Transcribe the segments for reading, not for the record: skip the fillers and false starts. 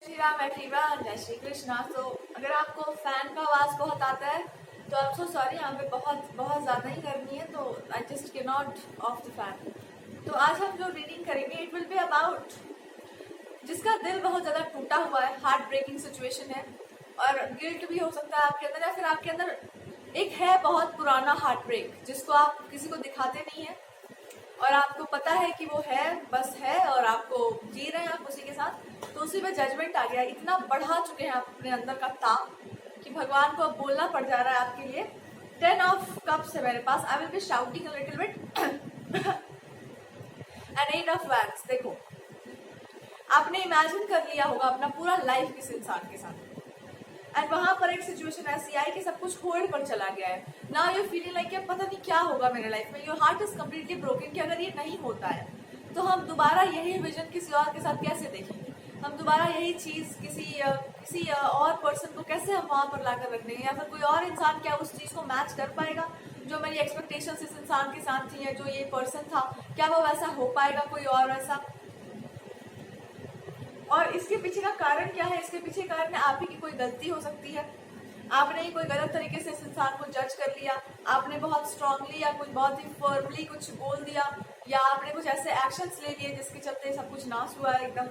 Shri Ram everyone, जय श्री कृष्णा। तो अगर आपको फैन का आवाज बहुत आता है तो आप सो सॉरी, यहाँ पे बहुत बहुत ज़्यादा ही गर्मी है, तो आई जस्ट के नॉट ऑफ द फैन। तो आज हम जो रीडिंग करेंगे इट विल बी अबाउट जिसका दिल बहुत ज़्यादा टूटा हुआ है, हार्ट ब्रेकिंग सिचुएशन है और गिल्ट भी हो सकता है आपके अंदर, या फिर आपके अंदर एक है बहुत पुराना हार्ट ब्रेक जिसको आप किसी को दिखाते नहीं है और आपको पता है कि वो है, बस है और आपको जी रहे हैं आप उसी के साथ। तो उसी में जजमेंट आ गया, इतना बढ़ा चुके हैं आप अपने अंदर का ताप कि भगवान को अब बोलना पड़ जा रहा है आपके लिए। 10 ऑफ कप्स है मेरे पास, I will be shouting a little bit. And 8 of wands. देखो, आपने इमेजिन कर लिया होगा अपना पूरा लाइफ किस इंसान के साथ एंड वहां पर एक सिचुएशन ऐसी आई कि सब कुछ होल्ड पर चला गया है। नाउ यू फीलिंग लाइक पता नहीं क्या होगा मेरे लाइफ में। Your heart is completely broken कि अगर ये नहीं होता है तो हम दोबारा यही विजन किसी और के साथ कैसे देखेंगे, हम दोबारा यही चीज किसी और पर्सन को कैसे हम वहां पर लाकर रख देंगे, या फिर कोई और इंसान क्या उस चीज को मैच कर पाएगा जो मेरी एक्सपेक्टेशंस इस इंसान के साथ थी, या जो ये पर्सन था क्या वो वैसा हो पाएगा कोई और वैसा। और इसके पीछे का कारण क्या है? इसके पीछे कारण है आप ही की कोई गलती हो सकती है, आपने कोई गलत तरीके से इस इंसान को जज कर लिया, आपने बहुत स्ट्रांगली या कुछ बहुत ही फर्मली कुछ बोल दिया, या आपने कुछ ऐसे एक्शंस ले लिए जिसके चलते सब कुछ नाश हुआ है। एकदम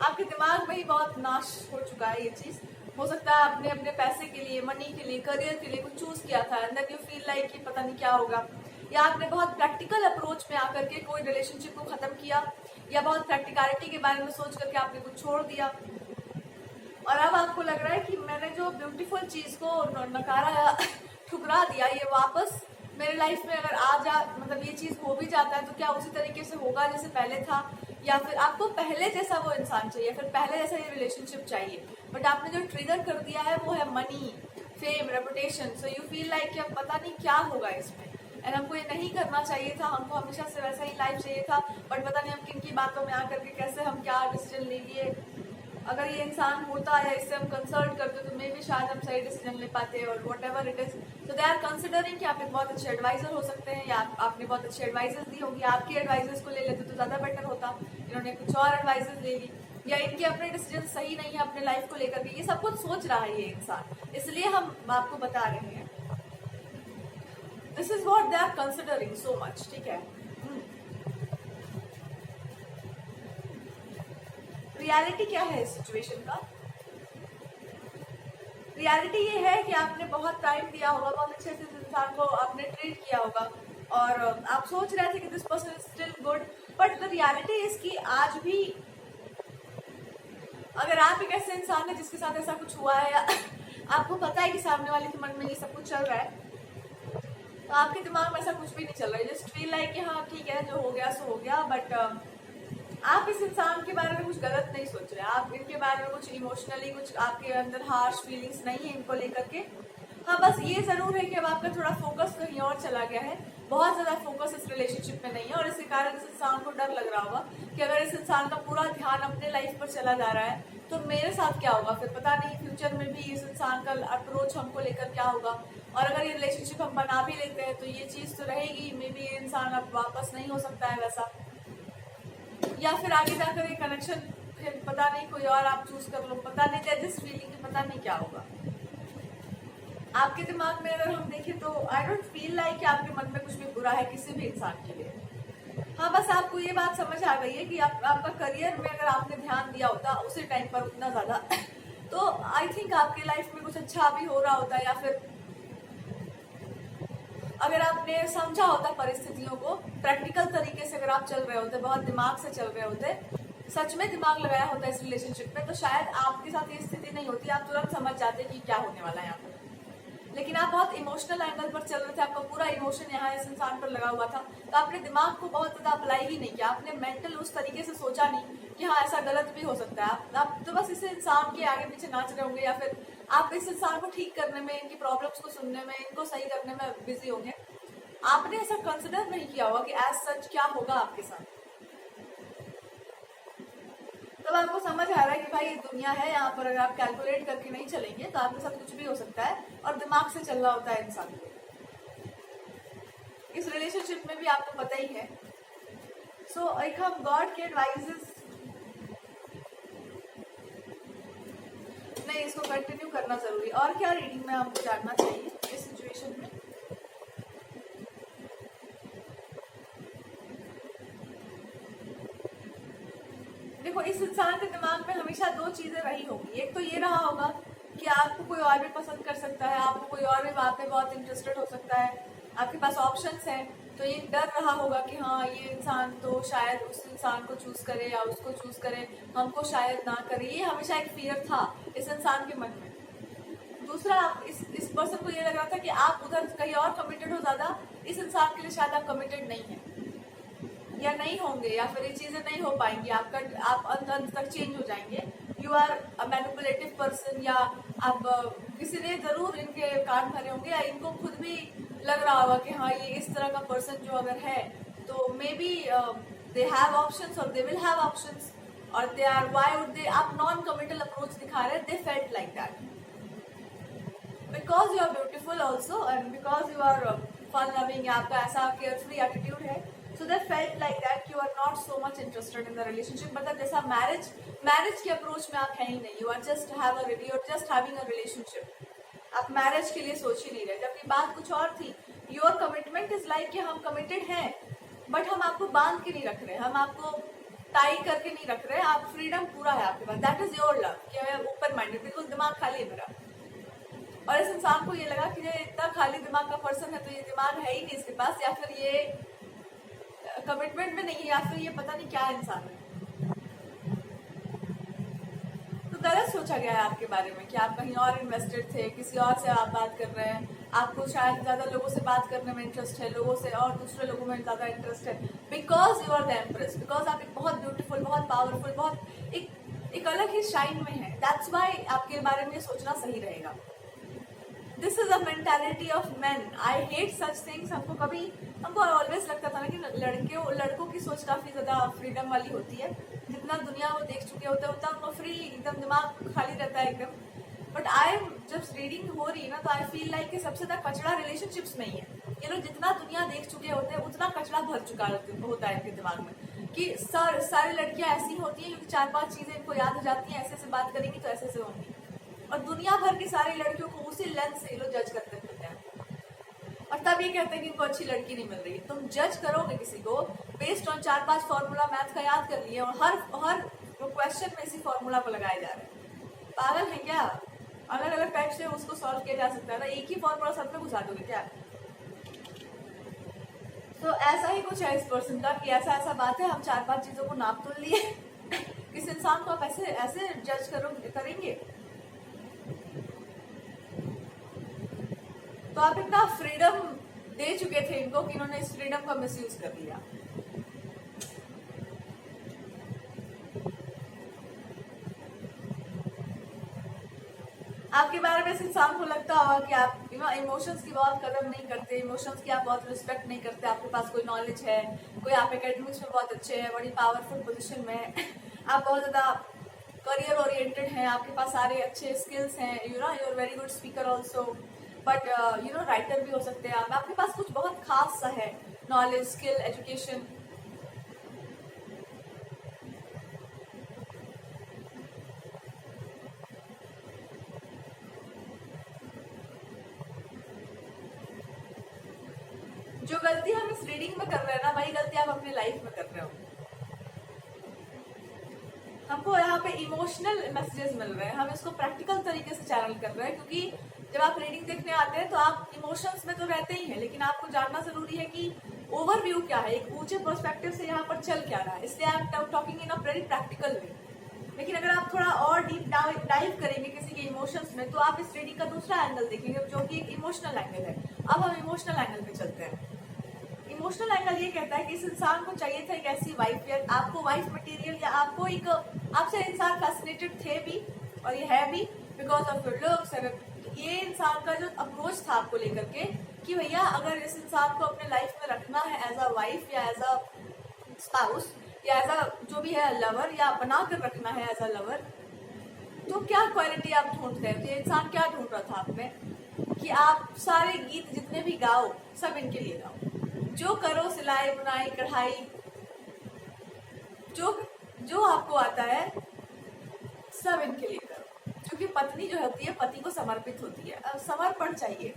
आपके दिमाग में ही बहुत नाश हो चुका है ये चीज। हो सकता है आपने अपने पैसे के लिए, मनी के लिए, करियर के लिए कुछ चूज किया था and then you feel like कि पता नहीं क्या होगा, या आपने बहुत प्रैक्टिकल अप्रोच में आकर के कोई रिलेशनशिप को खत्म किया, या बहुत प्रैक्टिकलिटी के बारे में सोच करके आपने कुछ छोड़ दिया और अब आपको लग रहा है कि मैंने जो ब्यूटीफुल चीज को नकारा या ठुकरा दिया, ये वापस मेरे लाइफ में अगर आ जा, मतलब ये चीज हो भी जाता है तो क्या उसी तरीके से होगा जैसे पहले था, या फिर आपको पहले जैसा वो इंसान चाहिए, फिर पहले जैसा ये रिलेशनशिप चाहिए। बट आपने जो ट्रिगर कर दिया है वो है money, fame, reputation. So you feel like कि अब पता नहीं क्या होगा इसमें एंड हमको ये नहीं करना चाहिए था, हमको हमेशा से वैसा ही लाइफ चाहिए था, बट पता नहीं हम किन की बातों में आकर के कैसे हम क्या डिसीजन ले लिए। अगर ये इंसान होता या इससे हम कंसल्ट करते तो मे भी शायद हम सही डिसीजन ले पाते और whatever it is. So they are considering कि आप एक बहुत अच्छे एडवाइजर हो सकते हैं, या आपने बहुत अच्छे एडवाइजेस दी होंगी, आपकी एडवाइजर्स को ले लेते तो ज़्यादा बेटर होता, इन्होंने कुछ और एडवाइजेस ले ली, या इनके अपने डिसीजन सही नहीं है अपने लाइफ को लेकर के। ये सब कुछ सोच रहा है ये इंसान, इसलिए हम आपको बता रहे हैं। This is what they are considering so much. ठीक है, रियलिटी क्या है इस सिचुएशन का? रियलिटी ये है कि आपने बहुत टाइम दिया होगा, बहुत अच्छे से इस इंसान को आपने ट्रीट किया होगा और आप सोच रहे थे कि this person is still good, but the reality इसकी आज भी अगर आप एक ऐसे इंसान है जिसके साथ ऐसा कुछ हुआ है, या आपको पता है कि सामने वाले के मन में ये सब कुछ चल रहा है, तो आपके दिमाग में ऐसा कुछ भी नहीं चल रहा है। जस्ट फील लाइक कि हाँ ठीक है, जो हो गया सो हो गया, बट आप इस इंसान के बारे में कुछ गलत नहीं सोच रहे, आप इनके बारे में कुछ इमोशनली कुछ आपके अंदर हार्श फीलिंग्स नहीं है इनको लेकर के। हाँ, बस ये जरूर है कि अब आपका थोड़ा फोकस कहीं और चला गया है, बहुत ज्यादा फोकस इस रिलेशनशिप में नहीं है और इसके कारण इस इंसान को डर लग रहा होगा कि अगर इस इंसान का पूरा ध्यान अपने लाइफ पर चला जा रहा है तो मेरे साथ क्या होगा, फिर पता नहीं फ्यूचर में भी इस इंसान का अप्रोच हमको लेकर क्या होगा। और अगर ये रिलेशनशिप हम बना भी लेते हैं तो ये चीज तो रहेगी, मे बी ये इंसान अब वापस नहीं हो सकता है वैसा, या फिर आगे जाकर ये कनेक्शन फिर पता नहीं कोई और आप चूज कर लो, पता नहीं, देयर दिस फीलिंग कि पता नहीं क्या होगा। आपके दिमाग में अगर हम देखें तो आई डोंट फील लाइक कि आपके मन में कुछ भी बुरा है किसी भी इंसान के लिए। हाँ, बस आपको ये बात समझ आ गई है कि आपका करियर में अगर आपने ध्यान दिया होता उसी टाइम पर उतना ज्यादा तो आई थिंक आपके लाइफ में कुछ अच्छा भी हो रहा होता, या फिर अगर आपने समझा होता परिस्थितियों को प्रैक्टिकल तरीके से, अगर आप चल रहे होते, बहुत दिमाग से चल रहे होते, सच में दिमाग लगाया होता इस रिलेशनशिप में, तो शायद आपके साथ ये स्थिति नहीं होती, आप तुरंत समझ जाते कि क्या होने वाला है यहाँ पर। लेकिन आप बहुत इमोशनल एंगल पर चल रहे थे, आपका पूरा इमोशन यहाँ इस इंसान पर लगा हुआ था, तो आपने दिमाग को बहुत ज्यादा अप्लाई ही नहीं किया, आपने मेंटल उस तरीके से सोचा नहीं कि हाँ ऐसा गलत भी हो सकता है। आप तो बस इस इंसान के आगे पीछे नाच रहे होंगे, या फिर आप इस इंसान को ठीक करने में, इनकी प्रॉब्लम्स को सुनने में, इनको सही करने में बिजी होंगे। आपने ऐसा कंसिडर नहीं किया होगा कि एज सच क्या होगा आपके साथ। तब आपको समझ आ रहा है कि भाई ये दुनिया है, यहाँ पर अगर आप कैलकुलेट करके नहीं चलेंगे तो आपके साथ कुछ भी हो सकता है और दिमाग से चलना होता है इंसान को। इस रिलेशनशिप में भी आपको पता ही है। सो एक हम गॉड के एडवाइजेस इसलिए इसको कंटिन्यू करना जरूरी। और क्या रीडिंग में आपको जानना चाहिए इस सिचुएशन में? देखो, इस इंसान के दिमाग में हमेशा दो चीजें रही होंगी। एक तो ये रहा होगा कि आपको कोई और भी पसंद कर सकता है, आपको कोई और भी वहाँ पे बहुत इंटरेस्टेड हो सकता है, आपके पास ऑप्शंस हैं। तो ये डर रहा होगा कि हाँ, ये इंसान तो शायद उस इंसान को चूज करे या उसको चूज करे, हमको शायद ना करे। ये हमेशा एक फियर था इस इंसान के मन में। दूसरा, इस पर्सन को ये लग रहा था कि आप उधर कहीं और कमिटेड हो ज्यादा, इस इंसान के लिए शायद आप कमिटेड नहीं है या नहीं होंगे, या फिर ये चीजें नहीं हो पाएंगी, आप अंत तक चेंज हो जाएंगे। You are a manipulative person, या आप किसी ने जरूर इनके कान भरे होंगे, या इनको खुद भी लग रहा होगा कि हाँ, ये इस तरह का पर्सन जो अगर है तो maybe they have options, और दे विल हैव ऑप्शंस, और they are why would they, आप नॉन कमिटल अप्रोच दिखा रहे हैं, they felt like that because you are beautiful also, and because you are fun loving, आपका ऐसा carefree attitude है। So they felt like that you are not so much interested in the relationship, मतलब जैसा marriage के approach में आप है ही नहीं। You are just having a relationship, आप मैरिज के लिए सोच ही नहीं रहे, जबकि बात कुछ और थी। Your commitment is like कि हम कमिटेड हैं, बट हम आपको बांध के नहीं रख रहे, हम आपको टाई करके नहीं रख रहे, आप फ्रीडम पूरा है आपके पास। दैट इज योर लव, कि मैं ओपन माइंडेड, बिल्कुल दिमाग खाली है मेरा। और इस इंसान को ये लगा कि ये इतना खाली दिमाग का पर्सन है, तो ये दिमाग है ही नहीं इसके पास, या फिर ये कमिटमेंट में नहीं है, या फिर ये पता नहीं क्या इंसान है। तो गलत सोचा गया है आपके बारे में कि आप कहीं और इन्वेस्टेड थे, किसी और से आप बात कर रहे हैं, आपको शायद ज्यादा लोगों से बात करने में इंटरेस्ट है, लोगों से और दूसरे लोगों में ज्यादा इंटरेस्ट है, because you are the empress, because आप एक बहुत ब्यूटीफुल, बहुत पावरफुल, बहुत एक अलग ही शाइन में है। दैट्स वाई आपके बारे में सोचना सही रहेगा। This is a mentality of man, I hate such things. हमको ऑलवेज लगता था ना कि लड़कों की सोच काफी ज्यादा फ्रीडम वाली होती है, जितना दुनिया वो देख चुके होते हैं उतना उनको फ्री, एकदम दिमाग खाली रहता है एकदम। बट जब रीडिंग हो रही है ना, तो आई फील लाइक कि सबसे ज्यादा कचरा रिलेशनशिप्स में ही है। ये लोग जितना दुनिया देख चुके होते हैं उतना कचरा भर चुका होता है इनके दिमाग में, कि सारी लड़कियां ऐसी होती हैं क्योंकि 4-5 चीजें इनको याद हो जाती हैं, ऐसे बात करेंगी तो ऐसे होंगी, और दुनिया भर की सारी लड़कियों को उसी लेंस से ये लोग जज करते फिरते हैं। और तब ये कहते हैं कि इनको अच्छी लड़की नहीं मिल रही। तुम जज करोगे किसी को बेस्ड ऑन 4-5 फॉर्मूला मैथ का याद कर लिए, और हर क्वेश्चन में इसी फॉर्मूला को लगाए जा रहे हैं। पागल है क्या? अलग अलग टाइप से उसको सॉल्व किया जा सकता है ना, एक ही फॉर्मूला सब में घुसा दोगे क्या? तो ऐसा ही कुछ है इस पर्सन का, कि ऐसा बात है, हम 4-5 चीजों को नाप तोल लिए इस इंसान को आप ऐसे जज करेंगे, तो आप इतना फ्रीडम दे चुके थे इनको कि इन्होंने इस फ्रीडम का मिसयूज कर लिया। आपके बारे में इस इंसान को लगता होगा कि आप इमोशंस की बहुत कदर नहीं करते, इमोशंस की आप बहुत रिस्पेक्ट नहीं करते, आपके पास कोई नॉलेज है, कोई आप एकेडमिक्स में बहुत अच्छे हैं, बड़ी पावरफुल पोजीशन में है, आप बहुत ज्यादा करियर ओरिएंटेड हैं, आपके पास सारे अच्छे स्किल्स हैं, you are very good speaker also, but writer भी हो सकते हैं आप, आपके पास कुछ बहुत खास सा है, नॉलेज, स्किल, एजुकेशन। जो गलती हम इस रीडिंग में कर रहे हैं ना, वही गलती आप अपनी लाइफ में कर रहे हो। हमको यहाँ पे इमोशनल मैसेजेस मिल रहे हैं, हम इसको प्रैक्टिकल तरीके से चैनल कर रहे हैं, क्योंकि जब आप रीडिंग देखने आते हैं तो आप इमोशंस में तो रहते ही हैं, लेकिन आपको जानना जरूरी है कि ओवरव्यू क्या है, एक ऊंचे पर्सपेक्टिव से यहाँ पर चल क्या रहा है, इसलिए I am talking in a very practical way. लेकिन अगर आप थोड़ा और डीप डाइव करेंगे किसी के इमोशंस में, तो आप इस रीडिंग का दूसरा एंगल देखेंगे, जो कि एक इमोशनल एंगल है। अब हम इमोशनल एंगल पे चलते हैं। इमोशनल एंगल ये कहता है कि इस इंसान को चाहिए था एक ऐसी वाइफ, या आपको वाइफ मटेरियल, या आपको एक आपसे इंसान फैसिनेटेड थे भी और ये है भी बिकॉज ऑफ योर लुक्स। ये इंसान का जो अप्रोच था आपको लेकर के कि भैया अगर इस इंसान को अपने लाइफ में रखना है एज अ वाइफ या एज अ स्पाउस या एज अ जो भी है लवर, या बना कर रखना है एज अ लवर, तो क्या क्वालिटी आप ढूंढते हैं? तो ये इंसान क्या ढूंढ रहा था आप में कि आप सारे गीत जितने भी गाओ सब इनके लिए गाओ, जो करो सिलाई बुनाई कढ़ाई, जो आपको आता है सब इनके लिए करो, जो क्योंकि पत्नी जो होती है पति को समर्पित होती है। अब समर्पण चाहिए,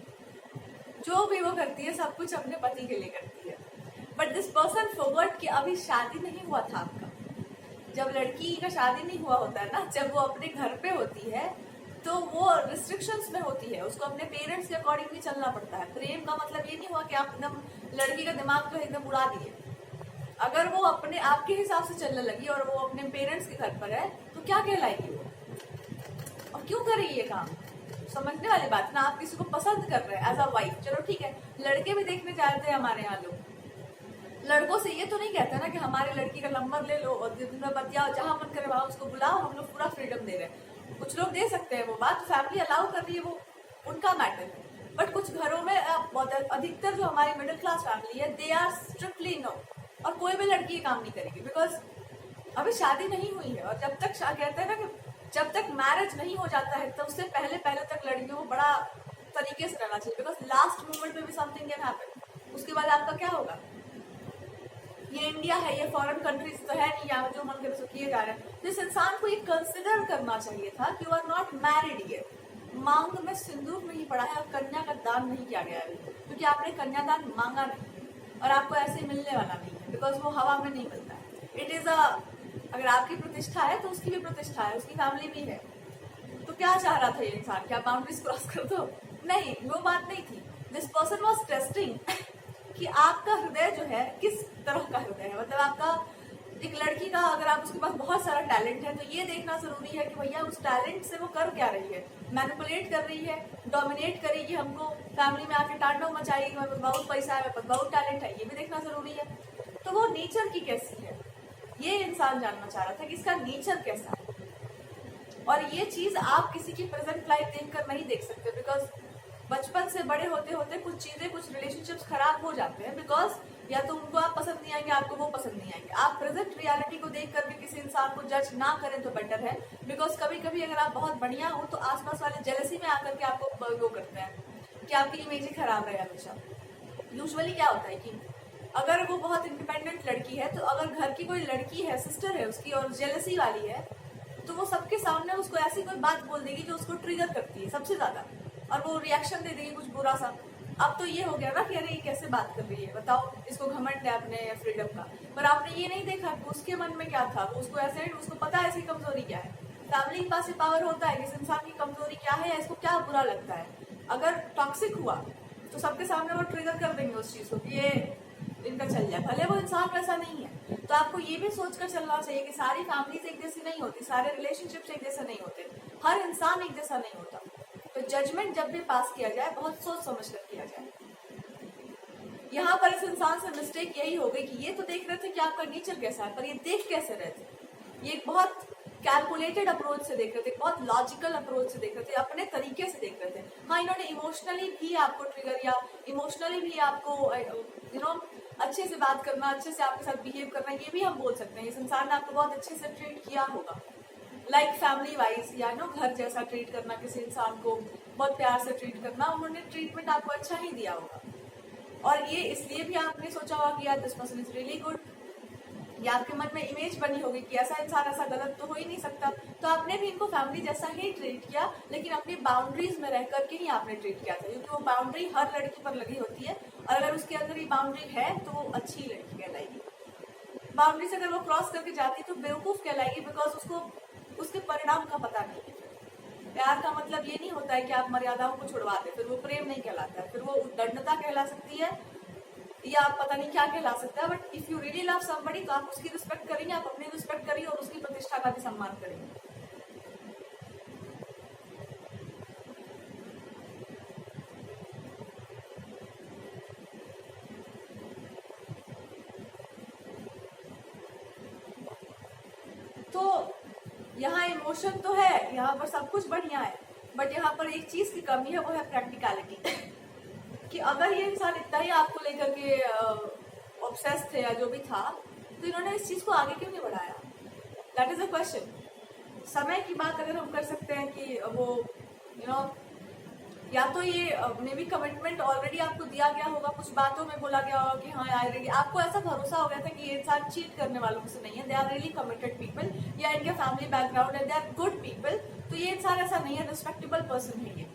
जो भी वो करती है सब कुछ अपने पति के लिए करती है। बट दिस पर्सन फॉरगॉट कि अभी शादी नहीं हुआ था आपका। जब लड़की का शादी नहीं हुआ होता है ना, जब वो अपने घर पे होती है तो वो रिस्ट्रिक्शंस में होती है, उसको अपने पेरेंट्स के अकॉर्डिंग भी चलना पड़ता है। प्रेम का मतलब ये नहीं हुआ कि आप एकदम लड़की का दिमाग को एकदम उड़ा दिए। अगर वो अपने आपके हिसाब से चलने लगी और वो अपने पेरेंट्स के घर पर है तो क्या कहलाएगी वो, और क्यों कर रही है ये काम? समझने वाली बात ना, आप किसी को पसंद कर रहे हैं एज अ वाइफ, चलो ठीक है, लड़के भी देखने जाते हैं हमारे यहाँ लोग। लड़कों से ये तो नहीं कहते ना कि हमारे लड़की का नंबर ले लो और दिन में बतियाओ, जहां मन करे वहां उसको बुलाओ, हम लोग पूरा फ्रीडम दे रहे हैं। कुछ लोग दे सकते हैं वो बात, फैमिली अलाउ कर रही है, वो उनका मैटर है। बट कुछ घरों में अधिकतर जो हमारी मिडिल क्लास फैमिली है, दे आर स्ट्रिक्टली नो, और कोई भी लड़की ये काम नहीं करेगी बिकॉज अभी शादी नहीं हुई है। और जब तक कहते हैं ना कि जब तक मैरिज नहीं हो जाता है तो उससे पहले तक लड़कियों को बड़ा तरीके से रहना चाहिए, बिकॉज लास्ट मोमेंट में भी समथिंग कैन हैपन। उसके बाद आपका क्या होगा? ये इंडिया है, ये फॉरेन कंट्रीज तो है नहीं, यहाँ जो मन करे सो किए जा रहे हैं। तो इस इंसान को ये कंसिडर करना चाहिए था कि you are not married yet. मांग में सिंदूर नहीं पड़ा है और कन्या का दान नहीं किया गया है, क्योंकि आपने कन्यादान मांगा नहीं और आपको ऐसे मिलने वाला नहीं है, बिकॉज वो हवा में नहीं मिलता है। इट इज अगर आपकी प्रतिष्ठा है तो उसकी भी प्रतिष्ठा है, उसकी फैमिली भी है। तो क्या चाह रहा था ये इंसान, क्या बाउंड्रीज क्रॉस कर दो? नहीं, वो बात नहीं थी। दिस पर्सन वॉज टेस्टिंग कि आपका हृदय जो है किस तरह का हृदय है। मतलब आपका एक लड़की का, अगर आप उसके पास बहुत सारा टैलेंट है तो ये देखना जरूरी है कि भैया उस टैलेंट से वो कर क्या रही है। मैनिपुलेट कर रही है, डोमिनेट करेगी हमको, फैमिली में आके तांडव मचाएगी, मेरे पास बहुत पैसा है, मेरे पास बहुत टैलेंट है, ये भी देखना जरूरी है। तो वो नेचर की कैसी है ये इंसान जानना चाह रहा था कि इसका नेचर कैसा है। और ये चीज आप किसी की प्रेजेंट लाइफ देखकर नहीं देख सकते, बिकॉज बचपन से बड़े होते होते कुछ चीजें, कुछ रिलेशनशिप्स खराब हो जाते हैं, बिकॉज या तो उनको आप पसंद नहीं आएंगे, आपको वो पसंद नहीं आएंगे। आप प्रेजेंट रियलिटी को देखकर भी किसी इंसान को जज ना करें तो बेटर है, बिकॉज कभी कभी अगर आप बहुत बढ़िया हो तो आसपास वाले जेलसी में आकर के आपको वो करते हैं कि आपकी इमेज ही खराब रहे हमेशा। यूजुअली क्या होता है कि अगर वो बहुत इंडिपेंडेंट लड़की है, तो अगर घर की कोई लड़की है, सिस्टर है उसकी, और जेलसी वाली है, तो वो सबके सामने उसको ऐसी कोई बात बोल देगी जो उसको ट्रिगर करती है सबसे ज्यादा, और वो रिएक्शन दे देगी कुछ बुरा सा। अब तो ये हो गया ना कि अरे ये कैसे बात कर रही है, बताओ, इसको घमंड है अपने फ्रीडम का। पर आपने ये नहीं देखा कि उसके मन में क्या था, उसको ऐसे, उसको पता है इसकी कमजोरी क्या है। फैमिली के पास ये पावर होता है कि इस इंसान की कमजोरी क्या है, इसको क्या बुरा लगता है। अगर टॉक्सिक हुआ तो सबके सामने वो ट्रिगर कर देंगे उस चीज को कि ये इनका चल जाए, भले वो इंसान वैसा नहीं है। तो आपको ये भी सोचकर चलना चाहिए कि सारी फैमिलीज एक जैसी नहीं होती, सारे रिलेशनशिप्स एक जैसे नहीं होते, हर इंसान एक जैसा नहीं होता। तो जजमेंट जब भी पास किया जाए बहुत सोच समझ कर किया जाए। यहाँ पर इस इंसान से मिस्टेक यही हो गई कि ये तो देख रहे थे कि आपका नेचर कैसा है, पर ये देख कैसे रहे थे। ये बहुत कैलकुलेटेड अप्रोच से देख रहे थे, बहुत लॉजिकल अप्रोच से देख रहे थे, अपने तरीके से देख रहे थे। हाँ, इन्होंने इमोशनली भी आपको ट्रिगर या इमोशनली भी आपको अच्छे से बात करना, अच्छे से आपके साथ बिहेव करना, ये भी हम बोल सकते हैं। इस इंसान ने आपको बहुत अच्छे से ट्रीट किया होगा, लाइक फैमिली वाइज, या घर जैसा ट्रीट करना, किसी इंसान को बहुत प्यार से ट्रीट करना, उन्होंने ट्रीटमेंट आपको अच्छा ही दिया होगा। और ये इसलिए भी आपने सोचा होगा कि यार this person is really good, या आपके मन में इमेज बनी होगी कि ऐसा इंसान ऐसा गलत तो हो ही नहीं सकता। तो आपने भी इनको फैमिली जैसा ही ट्रीट किया, लेकिन अपनी बाउंड्रीज में रह करके ही आपने ट्रीट किया था, क्योंकि वो बाउंड्री हर लड़की पर लगी होती है, और अगर उसके अंदर ये बाउंड्री है तो वो अच्छी लड़की कहलाएगी। बाउंड्री से अगर वो क्रॉस करके जाती तो बेवकूफ कहलाएगी, बिकॉज उसको उसके परिणाम का पता नहीं है। प्यार का मतलब ये नहीं होता है कि आप मर्यादाओं को छुड़वा दे, फिर वो प्रेम नहीं कहलाता है, फिर वो उद्दंडता कहला सकती है, या आप पता नहीं क्या कहला सकता है। But if you really love somebody तो आप उसकी रिस्पेक्ट करेंगे, आप अपनी रिस्पेक्ट करेंगे और उसकी प्रतिष्ठा का भी सम्मान करेंगे। तो यहाँ इमोशन तो है, यहाँ पर सब कुछ बढ़िया है, बट यहाँ पर एक चीज की कमी है, वो है प्रैक्टिकलिटी। कि अगर ये इंसान इतना ही आपको लेकर के ऑब्सेस थे या जो भी था, तो इन्होंने इस चीज को आगे क्यों नहीं बढ़ाया? That is a question. समय की बात अगर हम कर सकते हैं कि वो या तो ये मे बी कमिटमेंट ऑलरेडी आपको दिया गया होगा, कुछ बातों में बोला गया होगा कि हाँ ऑलरेडी आपको ऐसा भरोसा हो गया था कि ये इंसान चीट करने वालों से नहीं है, they are really committed people, या इनके फैमिली बैकग्राउंड है, दे आर गुड पीपल। तो ये इंसान ऐसा नहीं है, रिस्पेक्टेबल पर्सन है ये।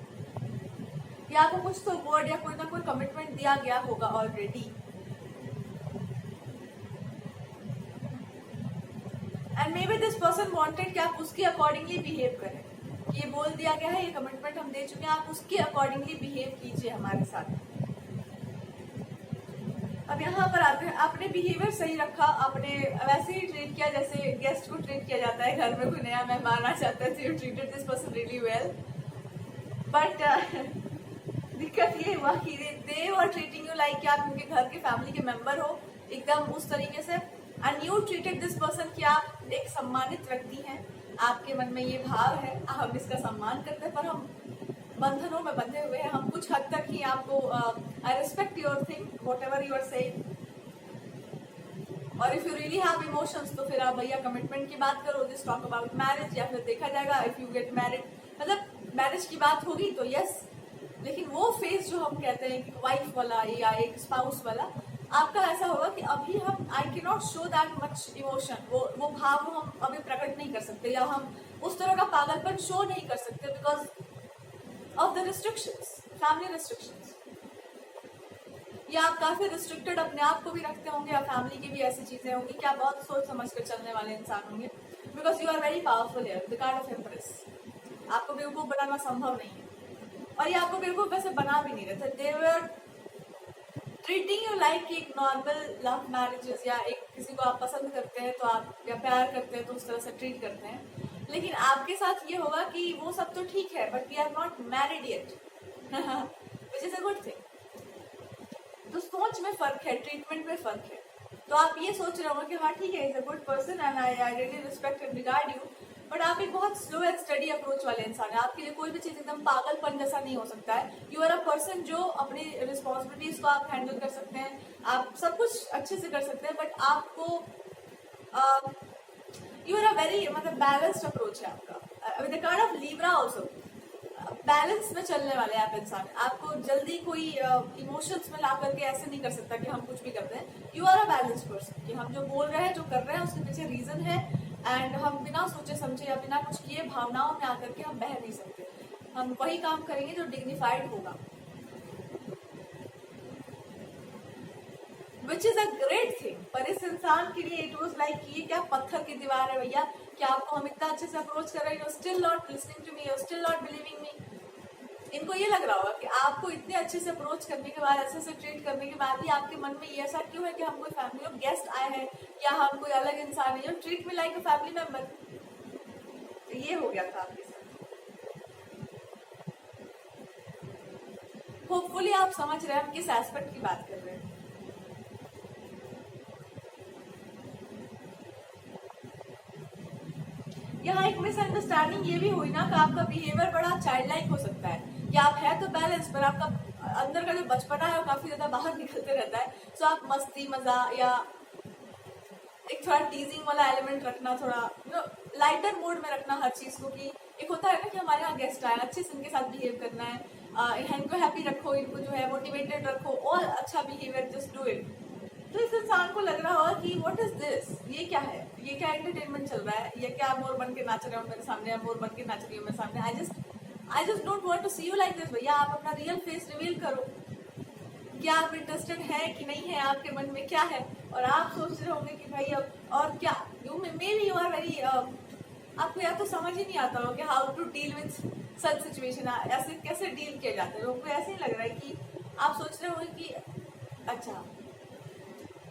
या आपको कुछ तो वर्ड या कोई ना कोई कमिटमेंट दिया गया होगा already, and may be this person wanted कि आप उसके अकॉर्डिंगली बिहेव करें। ये बोल दिया गया है, ये कमिटमेंट हम दे चुके हैं, आप उसके अकॉर्डिंगली बिहेव कीजिए हमारे साथ। अब यहाँ पर आते हैं, आपने बिहेवियर सही रखा, आपने वैसे ही ट्रीट किया जैसे गेस्ट को ट्रीट किया जाता है, घर में कोई नया मेहमान आ जाता है, तो you treated this person really well. But दिक्कत ये हुआ कि दे वर ट्रीटिंग यू लाइक कि आप उनके घर के फैमिली के मेंबर हो, एकदम उस तरीके से, and you treated this person कि आप एक सम्मानित व्यक्ति हैं, आपके मन में ये भाव है, हम इसका सम्मान करते हैं, पर हम बंधनों में बंधे हुए हैं, हम कुछ हद तक ही आपको I respect your thing whatever you are saying, और if you really have emotions तो फिर आप भैया कमिटमेंट की बात करो, दिस टॉक अबाउट मैरिज, या फिर देखा जाएगा इफ यू गेट मैरिड, मतलब मैरिज की बात होगी तो यस, लेकिन वो फेज जो हम कहते हैं कि वाइफ वाला या एक स्पाउस वाला, आपका ऐसा होगा कि अभी हम I can not show that much emotion, वो भाव हम अभी प्रकट नहीं कर सकते, या हम उस तरह का पागलपन शो नहीं कर सकते because of the restrictions, family restrictions, या आप काफी रिस्ट्रिक्टेड अपने आप को भी रखते होंगे, या फैमिली की भी ऐसी चीजें होंगी कि आप बहुत सोच समझ कर चलने वाले इंसान होंगे, because you are very powerful here, the card of empress. आपको बेवकूफ बनाना संभव नहीं है, और ये आपको बेवकूफ वैसे बना भी नहीं रहे थे, दे वर ट्रीटिंग यू लाइक एक नॉर्मल लव मैरिजेस, या एक किसी को आप पसंद करते हैं तो आप, या प्यार करते हैं तो उस तरह से ट्रीट करते हैं, लेकिन आपके साथ ये होगा कि वो सब तो ठीक है but we are not married yet, which is a good thing. तो सोच में फर्क है, ट्रीटमेंट में फर्क है, तो आप ये सोच रहे होंगे कि हाँ ठीक है, is a good person and I really respect and regard you, but आप एक बहुत स्लो एंड स्टडी अप्रोच वाले इंसान है, आपके लिए कोई भी चीज एकदम पागलपन जैसा नहीं हो सकता है, यू आर अ पर्सन जो अपनी रिस्पॉन्सिबिलिटीज को आप हैंडल कर सकते हैं, आप सब कुछ अच्छे से कर सकते हैं, बट आपको यू आर अ वेरी मतलब बैलेंस्ड अप्रोच है आपका, with the card of Libra also, balance में चलने वाले आप इंसान, आपको जल्दी कोई इमोशंस में ला करके ऐसे नहीं कर सकता कि हम कुछ भी करते हैं, you are a balance person, कि हम जो बोल रहे हैं, जो कर रहे हैं, उसके पीछे रीजन है, एंड हम बिना सोचे समझे या बिना कुछ किए भावनाओं में आकर के हम बह नहीं सकते, हम वही काम करेंगे जो डिग्निफाइड होगा, विच इज अ ग्रेट थिंग। पर इस इंसान के लिए इट वॉज लाइक ये क्या पत्थर की दीवार है भैया, कि आपको हम इतना अच्छे से अप्रोच कर रहे हैं, still not listening to me, still not believing me. इनको ये लग रहा होगा कि आपको इतने अच्छे से अप्रोच करने के बाद, ऐसे से ट्रीट करने के बाद भी आपके मन में ये ऐसा क्यों है कि हम कोई फैमिली ऑफ गेस्ट आए हैं, या हम कोई अलग इंसान है जो treat me like a family member. तो ये हो गया था आपके साथ। होपफुली आप समझ रहे हैं हम किस एस्पेक्ट की बात कर रहे हैं। यहाँ एक मिसअंडरस्टैंडिंग ये भी हुई ना कि आपका बिहेवियर बड़ा चाइल्ड लाइक हो सकता है, कि आप है तो बैलेंस, पर आपका अंदर का जो बचपना है वो काफी ज्यादा बाहर निकलते रहता है, सो आप मस्ती मजा या एक थोड़ा टीजिंग वाला एलिमेंट रखना, थोड़ा लाइटर मूड में रखना हर चीज को, कि एक होता है ना कि हमारे यहाँ गेस्ट आए, अच्छे से इनके साथ बिहेव करना है, इनको हैप्पी रखो, इनको जो है मोटिवेटेड रखो, और अच्छा बिहेवियर जस्ट डू इट। तो इस इंसान को लग रहा होगा कि व्हाट इज दिस, ये क्या है, ये क्या एंटरटेनमेंट चल रहा है, ये क्या मोर बन के नाच रहे हो मेरे सामने, या मोर बन के नाच रही हो मेरे सामने, I just don't want to see you like this. भैया आप अपना रियल फेस रिवील करो, क्या आप इंटरेस्टेड है कि नहीं है, आपके मन में क्या है, और आप सोच रहे होंगे कि भाई अब और क्या, you may be you are very, आपको या तो समझ ही नहीं आता हो कि how to deal with such situation, ऐसे कैसे डील किया जाता है, लोगों को ऐसे ही लग रहा है कि आप सोच रहे होंगे कि अच्छा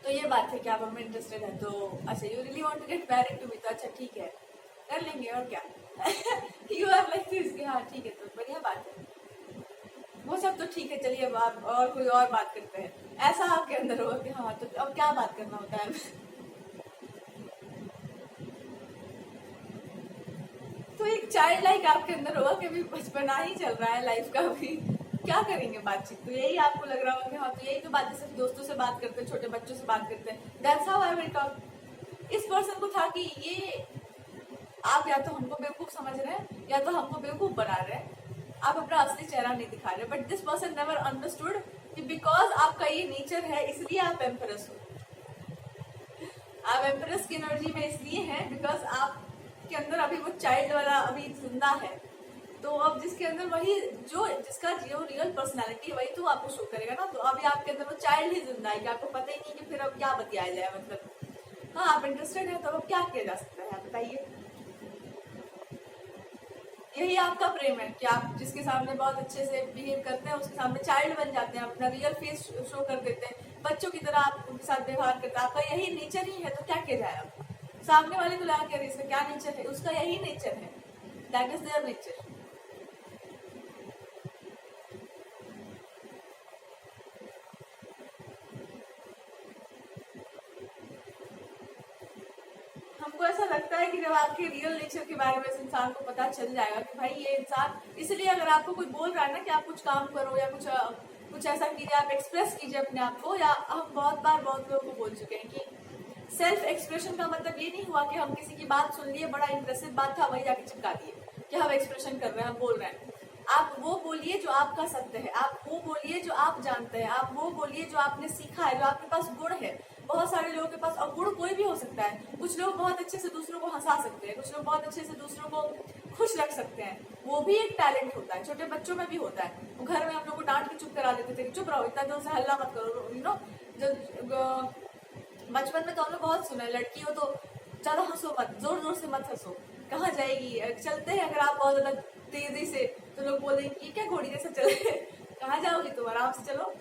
तो ये बात है कि आप हमें इंटरेस्टेड है, तो अच्छा you really want to get married to me, तो अच्छा ठीक है कर लेंगे और क्या। यू आर लाइक दिस, हाँ ठीक है, तो बढ़िया बात है, वो सब तो ठीक है, चलिए अब और कोई और बात करते हैं, ऐसा आपके अंदर होगा कि हाँ तो अब क्या बात करना होता है। तो एक चाइल्ड लाइक आपके अंदर होगा कि अभी बचपना ही चल रहा है लाइफ का, भी क्या करेंगे बातचीत, तो यही आपको लग रहा होगा कि हाँ तो यही तो बात है, सिर्फ दोस्तों से बात करते हैं, छोटे बच्चों से बात करते हैं, that's how I will talk. इस पर्सन को था कि ये आप या तो हमको बेवकूफ समझ रहे हैं या तो हमको बेवकूफ बना रहे हैं, आप अपना असली चेहरा नहीं दिखा रहे, but this person never understood कि बिकॉज आपका ये नेचर है इसलिए आप एम्प्रेस हो, आप एम्प्रेस की एनर्जी में इसलिए हैं बिकॉज आपके अंदर अभी वो चाइल्ड वाला अभी जिंदा है, तो अब जिसके अंदर वही जो जिसका जो रियल पर्सनालिटी है वही तो आपको शो करेगा ना। तो अभी आपके अंदर वो चाइल्ड ही जिंदा है कि आपको पता ही नहीं कि फिर अब क्या बतियाया जाए, मतलब हाँ आप इंटरेस्टेड है तो अब क्या किया जा सकता है, बताइए। यही आपका प्रेम है कि आप जिसके सामने बहुत अच्छे से बिहेव करते हैं उसके सामने चाइल्ड बन जाते हैं, अपना रियल फेस शो कर देते हैं, बच्चों की तरह आप उनके साथ व्यवहार करते हैं। आपका यही नेचर ही है तो क्या किया जाए। आप सामने वाले को लगा कह रहे इसका क्या नेचर है, उसका यही नेचर है, दैट इज देयर नेचर। हमको ऐसा लगता है कि जब आपके रियल नेचर के बारे में इस इंसान को पता चल जाएगा कि भाई ये इंसान, इसलिए अगर आपको कोई बोल रहा है ना कि आप कुछ काम करो या कुछ ऐसा कीजिए, आप एक्सप्रेस कीजिए अपने आप को, या हम बहुत बार बहुत लोगों को बोल चुके हैं कि सेल्फ एक्सप्रेशन का मतलब ये नहीं हुआ कि हम किसी की बात सुन लिए, बड़ा इंप्रेसिव बात था वही जाके चिपका दिए कि हम एक्सप्रेशन कर रहे हैं, हम बोल रहे हैं। आप वो बोलिए जो आपका सत्य है, आप वो बोलिए जो आप जानते हैं, आप वो बोलिए जो आपने सीखा है, जो आपके पास गुण है। बहुत सारे लोगों के पास अवगुण कोई भी हो सकता है। कुछ लोग बहुत अच्छे से दूसरों को हंसा सकते हैं, कुछ लोग बहुत अच्छे से दूसरों को खुश रख सकते हैं, वो भी एक टैलेंट होता है। छोटे बच्चों में भी होता है। वो घर में हम लोग को डांट के चुप करा देते थे कि चुप रहो, इतना जोर से हल्ला मत करो, यू नो। जब बचपन में तो हम लोग बहुत सुना है, लड़की हो तो ज्यादा हंसो मत, जोर जोर से मत हंसो, कहाँ जाएगी। चलते हैं अगर आप बहुत ज्यादा तेजी से तो लोग बोलेंगे ये क्या घोड़ी जैसे चले, कहाँ जाओगी तुम, आराम से चलो।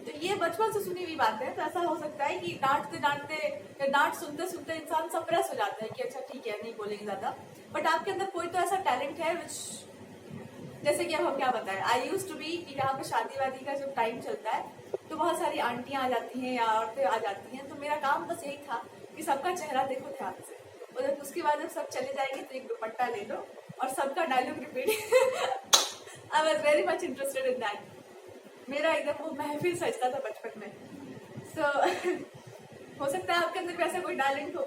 तो ये बचपन से सुनी हुई बात है। तो ऐसा हो सकता है कि डांटते डांटते या डांट सुनते सुनते इंसान सप्रेस हो जाता है कि अच्छा ठीक है नहीं बोलेंगे ज्यादा। बट आपके अंदर कोई तो ऐसा टैलेंट है विच, जैसे कि अब हम क्या बताएं, आई यूज टू बी कि यहाँ पे शादी वादी का जब टाइम चलता है तो बहुत सारी आंटियां आ जाती हैं या औरतें आ जाती हैं। तो मेरा काम बस यही था कि सबका चेहरा देखो ध्यान से, और जब उसके बाद जब सब चले जाएंगे तो एक दुपट्टा ले लो और सबका dialogue repeat. I was very much interested in that. मेरा एकदम वो महफिल सजता था बचपन में। सो हो सकता है आपके अंदर भी ऐसा कोई टैलेंट हो।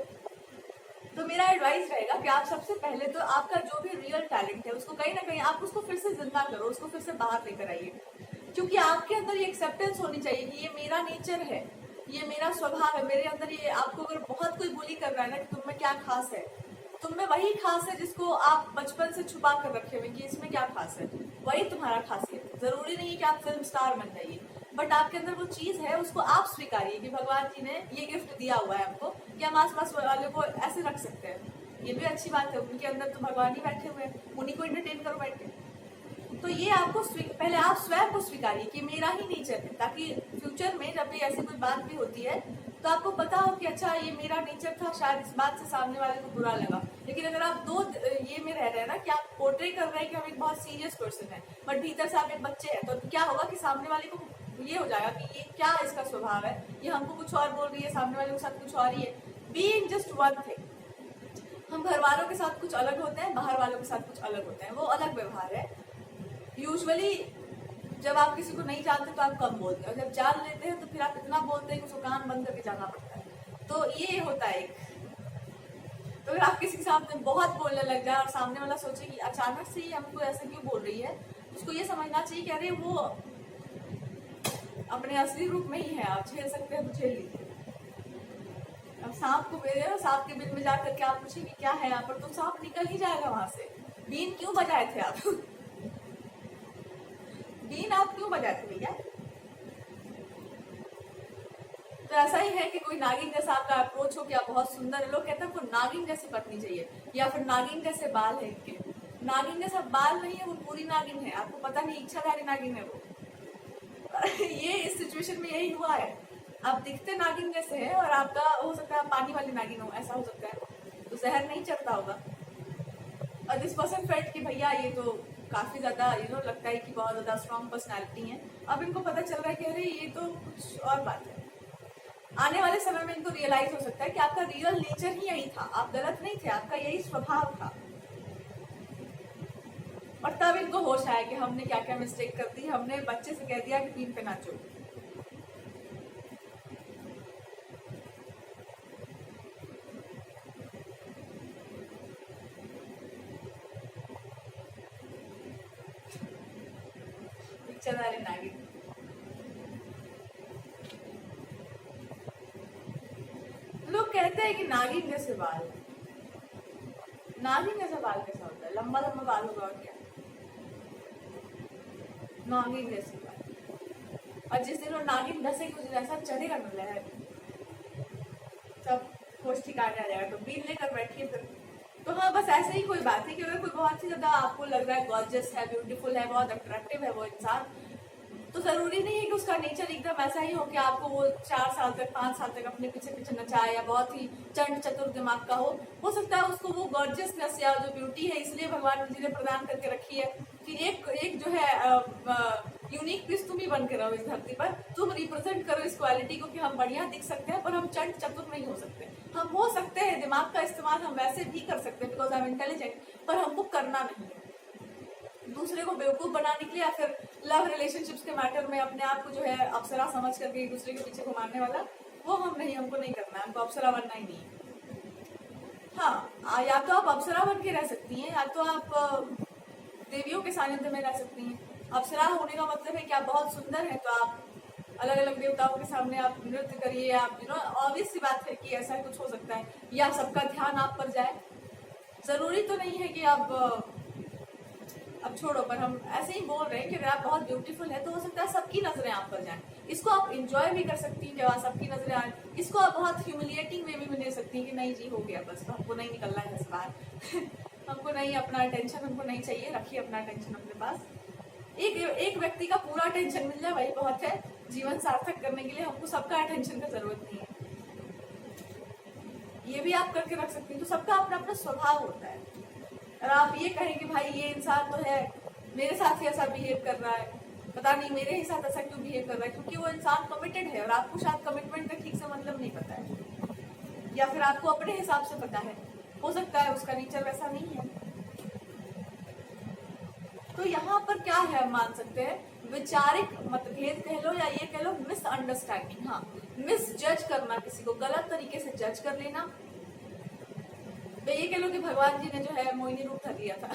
तो मेरा एडवाइस रहेगा कि आप सबसे पहले तो आपका जो भी रियल टैलेंट है उसको कहीं ना कहीं आप उसको फिर से जिंदा करो, उसको फिर से बाहर लेकर आइए। क्योंकि आपके अंदर ये एक्सेप्टेंस होनी चाहिए कि ये मेरा नेचर है, ये मेरा स्वभाव है, मेरे अंदर ये। आपको अगर बहुत कोई बुली कर रहा है ना कि तुम में क्या खास है, तुम में वही खास है जिसको आप बचपन से छुपा कर रखे हुए कि इसमें क्या खास है, वही तुम्हारा खासियत। जरूरी नहीं है कि आप फिल्म स्टार बन जाइए, बट आपके अंदर वो चीज है उसको आप स्वीकारिए कि भगवान जी ने ये गिफ्ट दिया हुआ है हमको कि हम आस पास वाले को ऐसे रख सकते हैं। ये भी अच्छी बात है, उनके अंदर तो भगवान ही बैठे हुए हैं, उन्हीं को एंटरटेन करो बैठ के। तो ये आपको पहले आप स्वयं को स्वीकारिए कि मेरा ही नेचर है, ताकि फ्यूचर में जब भी ऐसी कोई बात भी होती है तो आपको पता हो कि अच्छा ये मेरा नेचर था, शायद इस बात से सामने वाले को बुरा लगा। लेकिन अगर आप दो ये में रह रहे हैं ना कि आप पोर्ट्रे कर रहे हैं कि हम एक बहुत सीरियस पर्सन है बट भीतर से आप एक बच्चे हैं, तो क्या होगा कि सामने वाले को ये हो जाएगा कि ये क्या इसका स्वभाव है, ये हमको कुछ और बोल रही है, सामने वाले के साथ कुछ और ही है। Be in just one thing. हम घर वालों के साथ कुछ अलग होते हैं, बाहर वालों के साथ कुछ अलग होते हैं, वो अलग व्यवहार है। यूजुअली जब आप किसी को नहीं जानते तो आप कम बोलते हैं, और जब जान लेते हैं तो फिर आप इतना बोलते हैं कि उसको कान बंद करके जाना पड़ता है। तो ये होता है एक। तो अगर आप किसी के सामने बहुत बोलने लग जाए और सामने वाला सोचे कि अचानक से ही हमको ऐसे क्यों बोल रही है, उसको ये समझना चाहिए कि अरे वो अपने असली रूप में ही है, आप झेल सकते हैं तो झेल लीजिए। अब सांप को मेरे सांप के बिल में जा करके आप पूछेंगे क्या है यहाँ पर, तो सांप निकल ही जाएगा वहां से। बीन क्यों बजाए थे आप? बीन आप क्यों बजाए थे भैया? तो ऐसा ही है कि कोई नागिन जैसा आपका अप्रोच हो कि आप बहुत सुंदर है, लोग कहते हैं आपको नागिन जैसी पत्नी चाहिए, या फिर नागिन जैसे बाल है इनके। नागिन जैसा बाल नहीं है, वो पूरी नागिन है, आपको पता नहीं, इच्छाधारी नागिन है वो। ये इस सिचुएशन में यही हुआ है, आप दिखते नागिन जैसे हैं और आपका हो सकता है पानी वाली नागिन हो, ऐसा हो सकता है, तो जहर नहीं चढ़ता होगा। और दिस पर्सन फेल्ट कि भैया ये तो काफी ज्यादा लगता है कि बहुत ज्यादा स्ट्रॉन्ग पर्सनैलिटी है। अब इनको पता चल रहा है कि अरे ये तो कुछ और बात है। आने वाले समय में इनको रियलाइज हो सकता है कि आपका रियल नेचर ही यही था, आप गलत नहीं थे, आपका यही स्वभाव था। और तब इनको होश आया कि हमने क्या क्या मिस्टेक कर दी, हमने बच्चे से कह दिया कि बीन पे नाचो। इच्छाधारी नागिन। लोग कहते हैं कि नागिन जैसे बाल, नागिन जैसा बाल कैसा होता है? लंबा लंबा बाल होगा और क्या। नागिन जैसी बात। और जिस दिन वो नागिन डसेगी उस दिन ऐसा चढ़ेगा ना लहर, सब होश ठिकाने आ जाएगा। तो बीन लेकर बैठिए फिर। तो हाँ, बस ऐसे ही कोई बात है कि अगर कोई बहुत ही ज्यादा आपको लग रहा है गॉर्जियस है, ब्यूटीफुल है, बहुत अट्रैक्टिव है वो इंसान, तो जरूरी नहीं है कि उसका नेचर एकदम ऐसा ही हो कि आपको वो 4 साल तक 5 साल तक अपने पीछे पीछे नचाए या बहुत ही चंड चतुर दिमाग का हो सकता है उसको वो गॉर्जियसनेस या जो ब्यूटी है इसलिए भगवान जी ने प्रदान करके रखी है कि एक जो है यूनिक पीस तुम ही बन के रहो इस धरती पर, तुम रिप्रेजेंट करो इस क्वालिटी को कि हम बढ़िया दिख सकते हैं पर हम चंड चतुर नहीं हो सकते। हम हो सकते हैं, दिमाग का इस्तेमाल हम वैसे भी कर सकते हैं बिकॉज आई एम इंटेलिजेंट, पर हमको करना नहीं है दूसरे को बेवकूफ बनाने के लिए या फिर लव रिलेशनशिप्स के मैटर में अपने आप को जो है अप्सरा समझ करके एक दूसरे के पीछे घुमाने वाला, वो हमको नहीं करना है। हमको अप्सरा बनना ही नहीं है। हाँ, या तो आप अप्सरा बन के रह सकती हैं या तो आप देवियों के सानिध्य में रह सकती हैं। अप्सरा होने का मतलब है कि आप बहुत सुंदर हैं तो आप अलग अलग देवताओं के सामने आप नृत्य करिए। आप ऑब्वियस सी बात है कि ऐसा कुछ हो सकता है, या सबका ध्यान आप पर जाए। जरूरी तो नहीं है कि आप अब छोड़ो, पर हम ऐसे ही बोल रहे हैं कि अगर आप बहुत ब्यूटीफुल है तो हो सकता है सबकी नजरें आप पर जाएं। इसको आप इंजॉय भी कर सकती हैं कि सबकी नजरें आए। इसको आप बहुत ह्यूमिलिएटिंग वे में भी ले सकती हैं कि नहीं जी हो गया बस, हमको नहीं निकलना है इस बार हमको नहीं, अपना अटेंशन हमको नहीं चाहिए, रखिए अपना अटेंशन अपने पास। एक व्यक्ति का पूरा अटेंशन मिल जाए वही बहुत है जीवन सार्थक करने के लिए। हमको सबका अटेंशन का जरूरत नहीं है। ये भी आप करके रख सकती हैं। तो सबका अपना अपना स्वभाव होता है। और आप ये कहें कि भाई ये इंसान तो है मेरे साथ ही ऐसा बिहेव कर रहा है, पता नहीं मेरे ही साथ ऐसा क्यों बिहेव कर रहा है, क्योंकि वो इंसान कमिटेड है और आपको शायद कमिटमेंट का ठीक से मतलब नहीं पता है, या फिर आपको अपने हिसाब से पता है, हो सकता है उसका नेचर वैसा नहीं है। तो यहाँ पर क्या है, हम मान सकते हैं वैचारिक मतभेद कह लो या ये कह लो मिसअंडरस्टैंडिंग। हाँ, मिस जज करना, किसी को गलत तरीके से जज कर लेना। तो ये कह लो कि भगवान जी ने जो है मोहिनी रूप धर लिया था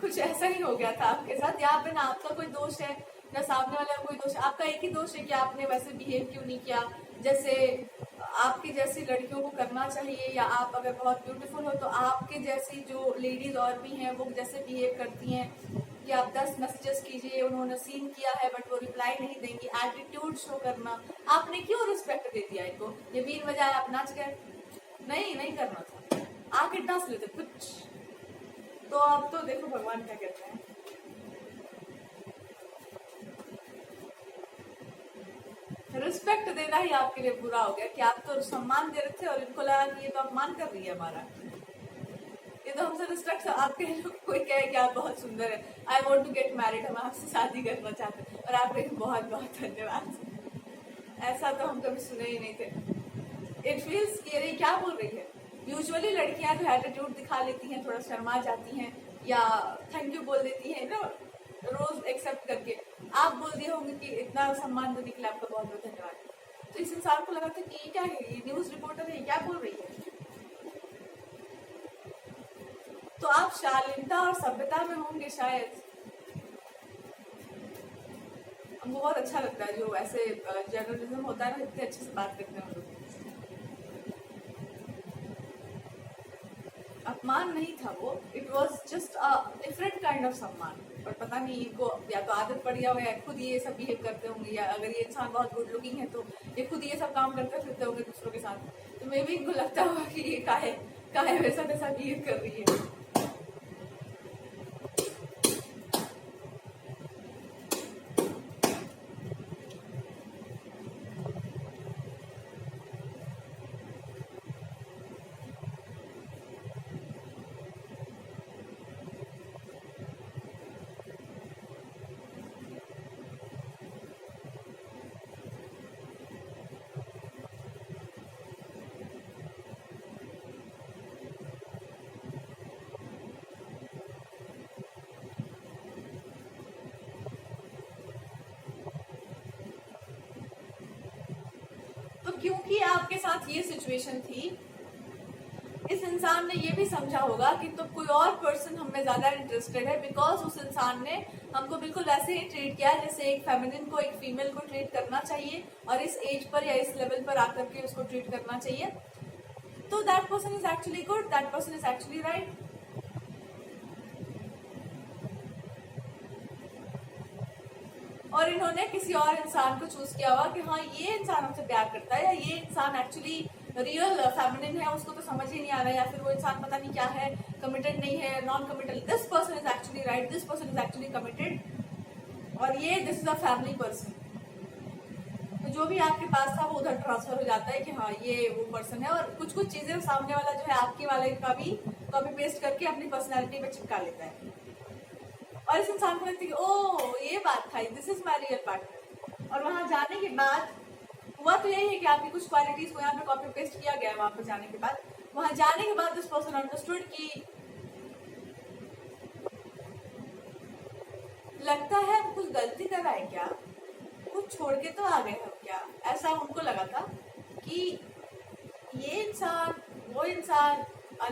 कुछ ऐसा ही हो गया था आपके साथ। यहाँ पे ना आपका कोई दोष है ना सामने वाले का कोई दोष है। आपका एक ही दोष है कि आपने वैसे बिहेव क्यों नहीं किया जैसे आपकी जैसी लड़कियों को करना चाहिए, या आप अगर बहुत ब्यूटीफुल हो तो आपके जैसी जो लेडीज और भी हैं वो जैसे बिहेव करती हैं कि आप 10 मैसेजेस कीजिए, उन्होंने सीन किया है बट वो रिप्लाई नहीं देंगी। एटीट्यूड शो करना, आपने क्यों रिस्पेक्ट दे दिया इनको, ये बीन बजाए आप नाच गए, नहीं करना था, आके डांस लेते कुछ। तो अब तो देखो भगवान क्या कहते हैं, रिस्पेक्ट देना ही आपके लिए बुरा हो गया कि आप तो सम्मान दे रहे थे और इनको लगा कि ये तो अपमान कर रही है हमारा, ये तो हमसे रिस्पेक्ट। आपके लोग कोई कहे कि आप बहुत सुंदर है, I want to get married, हम आपसे शादी करना चाहते हैं, और आप कहें बहुत बहुत धन्यवाद, ऐसा तो हम कभी सुने ही नहीं थे। इट फील्स कि अरे क्या बोल रही है। यूजुअली लड़कियां जो एटीट्यूड दिखा लेती हैं, थोड़ा शर्मा जाती हैं या थैंक यू बोल देती हैं ना रोज एक्सेप्ट करके। आप बोल दिए होंगे कि इतना सम्मान देने के लिए आपका बहुत बहुत धन्यवाद। तो इस इंसान को लगा था कि ये क्या है, ये न्यूज रिपोर्टर है, क्या बोल रही है। तो आप शालीनता और सभ्यता में होंगे शायद। हमको बहुत अच्छा लगता है जो ऐसे जर्नलिज्म होता है ना, इतने अच्छे से बात करते हैं लोग। अपमान नहीं था वो, it was just a different kind of सम्मान। पर पता नहीं इनको या तो आदत पड़ गया है, खुद ये सब बिहेव करते होंगे, या अगर ये इंसान बहुत गुड लुकिंग है तो ये खुद ये सब काम करते फिरते होंगे दूसरों के साथ। तो मे भी इनको लगता होगा कि ये काहे वैसा बिहेव कर रही है। क्योंकि आपके साथ ये सिचुएशन थी, इस इंसान ने ये भी समझा होगा कि तो कोई और पर्सन हमें ज्यादा इंटरेस्टेड है, बिकॉज उस इंसान ने हमको बिल्कुल वैसे ही ट्रीट किया जैसे एक फेमिनिन को एक फीमेल को ट्रीट करना चाहिए, और इस एज पर या इस लेवल पर आकर के उसको ट्रीट करना चाहिए। तो that person is actually good, that person is actually right. और इन्होंने किसी और इंसान को चूज किया हुआ कि हाँ ये इंसान हमसे प्यार करता है, या ये इंसान एक्चुअली रियल फेमिनिन है, उसको तो समझ ही नहीं आ रहा है, या फिर वो इंसान पता नहीं क्या है, कमिटेड नहीं है, non committed, this person is actually right, this person is actually committed, और ये this is a family person. तो जो भी आपके पास था वो उधर ट्रांसफर हो जाता है कि हाँ ये वो पर्सन है, और कुछ कुछ चीजें सामने वाला जो है आपके वाले का भी कॉपी पेस्ट करके अपनी पर्सनैलिटी में चिपका लेता है, और इस इंसान को लगता है कि ओह ये बात था, this is my real partner. और वहां जाने के बाद हुआ तो यही है कि आपकी कुछ क्वालिटीज को यहाँ पे कॉपी पेस्ट किया गया है, वहां पर जाने के बाद, वहां जाने के बाद दिस पर्सन अंडरस्टूड कि लगता है कुछ गलती कर रहा है क्या, कुछ छोड़ के तो आ गए हम क्या, ऐसा उनको लगा था कि ये इंसान वो इंसान